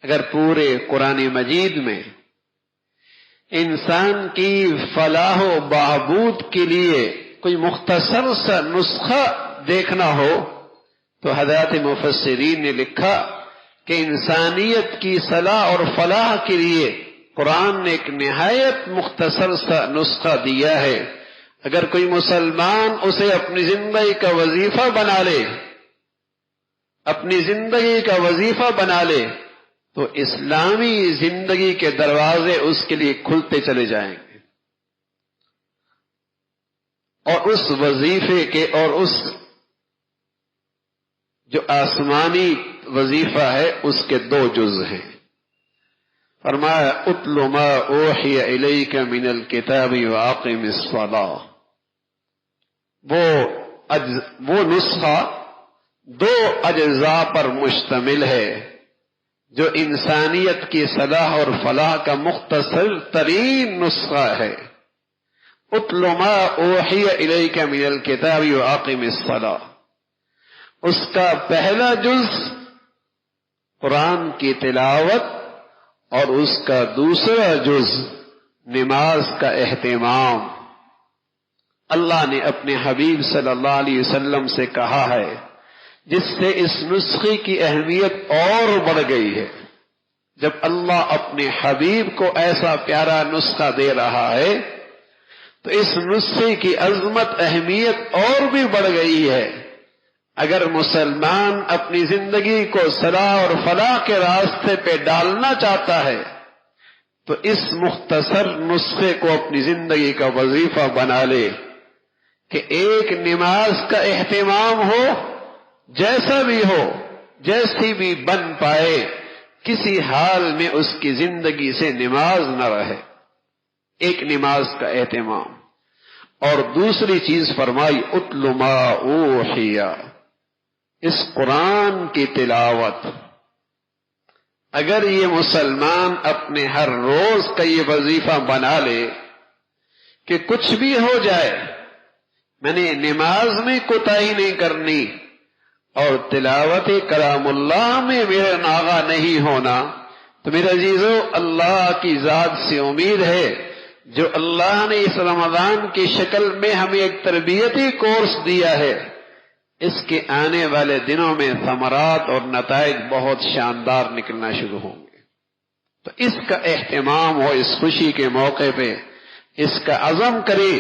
اگر پورے قرآن مجید میں انسان کی فلاح و بہبود کے لیے کوئی مختصر سا نسخہ دیکھنا ہو تو حضرات مفسرین نے لکھا کہ انسانیت کی صلاح اور فلاح کے لیے قرآن نے ایک نہایت مختصر سا نسخہ دیا ہے. اگر کوئی مسلمان اسے اپنی زندگی کا وظیفہ بنا لے، اپنی زندگی کا وظیفہ بنا لے، تو اسلامی زندگی کے دروازے اس کے لیے کھلتے چلے جائیں گے، اور اس وظیفے کے اور اس جو آسمانی وظیفہ ہے اس کے دو جز ہیں. فرمایا اتل ما اوحی الیک من الکتاب واقم الصلاۃ. وہ نسخہ دو اجزاء پر مشتمل ہے جو انسانیت کی صلاح اور فلاح کا مختصر ترین نسخہ ہے. اتل ما اوحی الیک من الکتاب واقم الصلاۃ. اس کا پہلا جز قرآن کی تلاوت اور اس کا دوسرا جز نماز کا اہتمام. اللہ نے اپنے حبیب صلی اللہ علیہ وسلم سے کہا ہے، جس سے اس نسخے کی اہمیت اور بڑھ گئی ہے. جب اللہ اپنے حبیب کو ایسا پیارا نسخہ دے رہا ہے تو اس نسخے کی عظمت اہمیت اور بھی بڑھ گئی ہے. اگر مسلمان اپنی زندگی کو صلاح اور فلاح کے راستے پہ ڈالنا چاہتا ہے تو اس مختصر نسخے کو اپنی زندگی کا وظیفہ بنا لے کہ ایک نماز کا اہتمام ہو، جیسا بھی ہو، جیسی بھی بن پائے، کسی حال میں اس کی زندگی سے نماز نہ رہے. ایک نماز کا اہتمام. اور دوسری چیز فرمائی اتل ما اوحی، اس قرآن کی تلاوت. اگر یہ مسلمان اپنے ہر روز کا یہ وظیفہ بنا لے کہ کچھ بھی ہو جائے میں نے نماز میں کوتاہی نہیں کرنی اور تلاوت کلام اللہ میں میرا ناغہ نہیں ہونا، تو میرے عزیزو اللہ کی ذات سے امید ہے جو اللہ نے اس رمضان کی شکل میں ہمیں ایک تربیتی کورس دیا ہے، اس کے آنے والے دنوں میں ثمرات اور نتائج بہت شاندار نکلنا شروع ہوں گے. تو اس کا اہتمام ہو، اس خوشی کے موقع پہ اس کا عزم کرے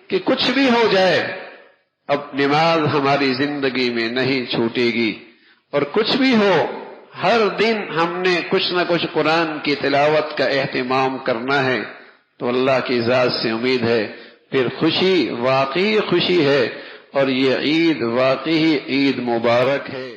کہ کچھ بھی ہو جائے اب نماز ہماری زندگی میں نہیں چھوٹے گی، اور کچھ بھی ہو ہر دن ہم نے کچھ نہ کچھ قرآن کی تلاوت کا اہتمام کرنا ہے. تو اللہ کی ذات سے امید ہے پھر خوشی واقعی خوشی ہے، اور یہ عید واقعی عید مبارک ہے.